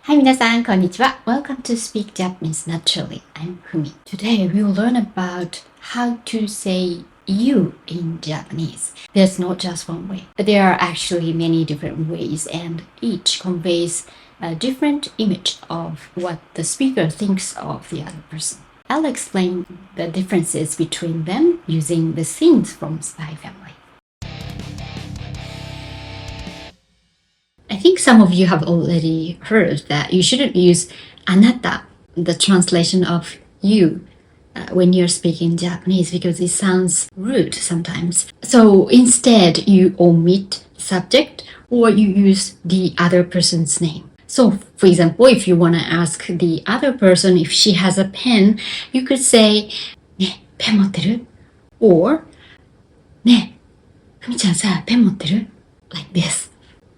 Hi 皆さん、こんにちは。Welcome to Speak Japanese Naturally. I'm Fumi. Today we'll learn about how to say you in Japanese. There's not just one way. There are actually many different ways and each conveys a different image of what the speaker thinks of the other person. I'll explain the differences between them using the scenes from Spy Family. I think some of you have already heard that you shouldn't use Anata, the translation of you, when you're speaking Japanese because it sounds rude sometimes. So instead, you omit subject or you use the other person's name. So, for example, if you want to ask the other person if she has a pen, you could say, ね、ペン持ってる? Or, ね、ふみちゃんさ、ペン持ってる? Like this.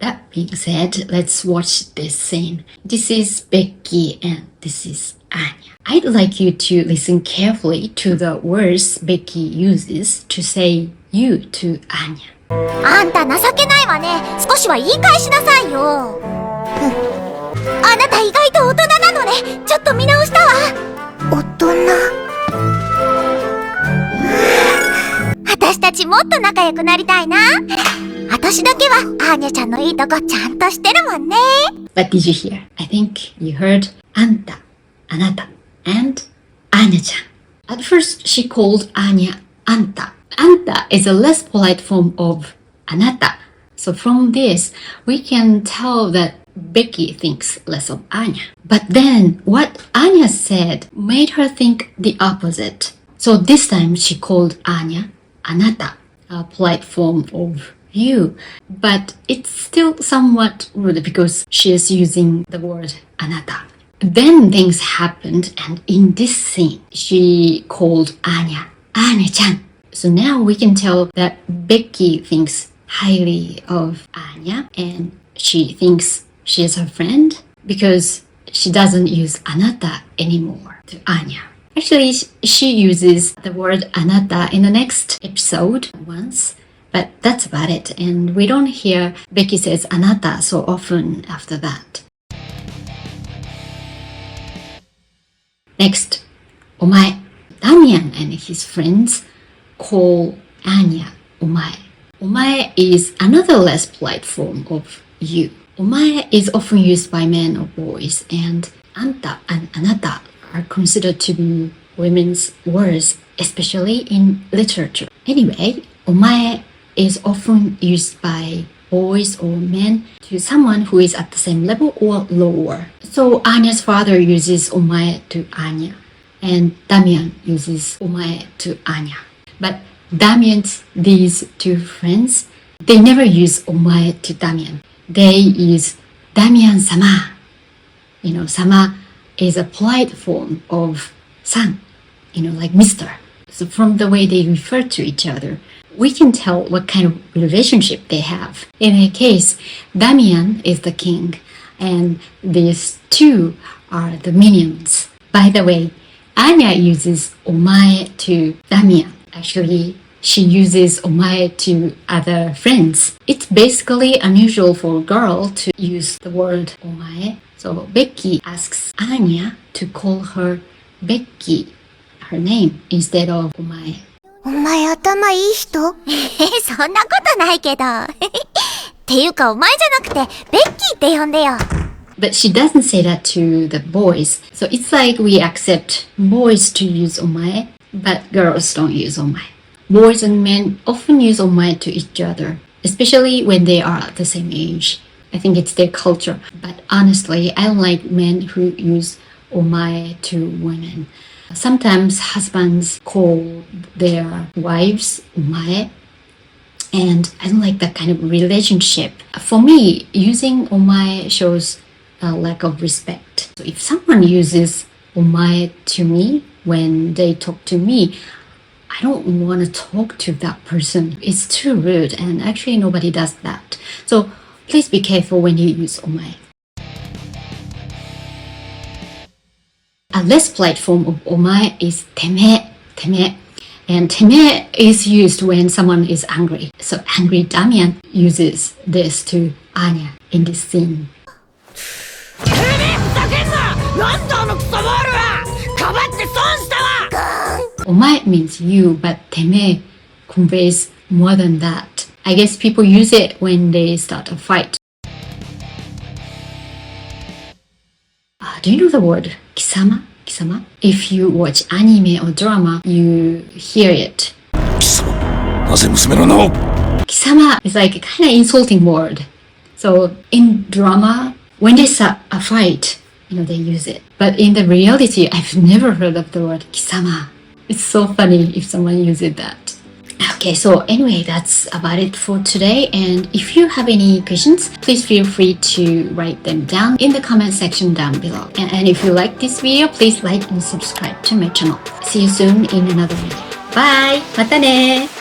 That being said, let's watch this scene. This is Becky and this is Anya. I'd like you to listen carefully to the words Becky uses to say you to Anya. あんた情けないわね。少しは言い返しなさいよ。あなた意外と大人なのね。ちょっと見直したわ。大人。私たちもっと仲良くなりたいな。私だけはアーニャちゃんのいいとこちゃんとしてるもんね。What did you hear? I think you heard Anta, Anata, and Anya-chan. At first, she called Anya Anta. Anta is a less polite form of Anata. So from this, we can tell that Becky thinks less of Anya. But then, what Anya said made her think the opposite. So this time, she called Anya Anata, a polite form of you, but it's still somewhat rude because she is using the word Anata. Then things happened, and in this scene, she called Anya Anya-chan. So now we can tell that Becky thinks highly of Anya, and she thinks she is her friend because she doesn't use Anata anymore to Anya. Actually, she uses the word Anata in the next episode once. But that's about it, and we don't hear Becky says Anata so often after that. Next, Umai. Damian and his friends call Anya Umai. Umai is another less polite form of you. Umai is often used by men or boys, and Anta and Anata are considered to be women's words, especially in literature. Anyway, Umai is often used by boys or men to someone who is at the same level or lower. So Anya's father uses omae to Anya, and Damian uses omae to Anya. But Damian's these two friends, they never use omae to Damian. They use Damian-sama. You know, sama is a polite form of san, like Mr. So from the way they refer to each other, we can tell what kind of relationship they have. In a case, Damian is the king, and these two are the minions. By the way, Anya uses omae to Damian. Actually, she uses omae to other friends. It's basically unusual for a girl to use the word omae. So Becky asks Anya to call her Becky, her name, instead of omae. お前頭いい人？そんなことないけど。っていうかお前じゃなくてベッキーって呼んでよ。But she doesn't say that to the boys. So it's like we accept boys to use omae, but girls don't use omae. Boys and men often use omae to each other, especially when they are at the same age. I think it's their culture. But honestly, I don't like men who use omae to women. Sometimes husbands call their wives omae, and I don't like that kind of relationship. For me, using omae shows a lack of respect. So if someone uses omae to me when they talk to me, I don't want to talk to that person. It's too rude, and actually nobody does that. So please be careful when you use omae. A less polite form of omae is teme. And teme is used when someone is angry. So angry Damian uses this to Anya in this scene. なんだあのクソボールは。かばって損したわ。Umai means you, but teme conveys more than that. I guess people use it when they start a fight. Do you know the word kisama? Kisama? If you watch anime or drama, you hear it. 貴様、なぜ娘の名を Kisama is like a kind of insulting word. So in drama, when they start a fight, they use it. But in the reality, I've never heard of the word kisama. It's so funny if someone uses that. Okay, so anyway, that's about it for today. And if you have any questions, please feel free to write them down in the comment section down below. And if you like this video, please like and subscribe to my channel. See you soon in another video. Bye! またね!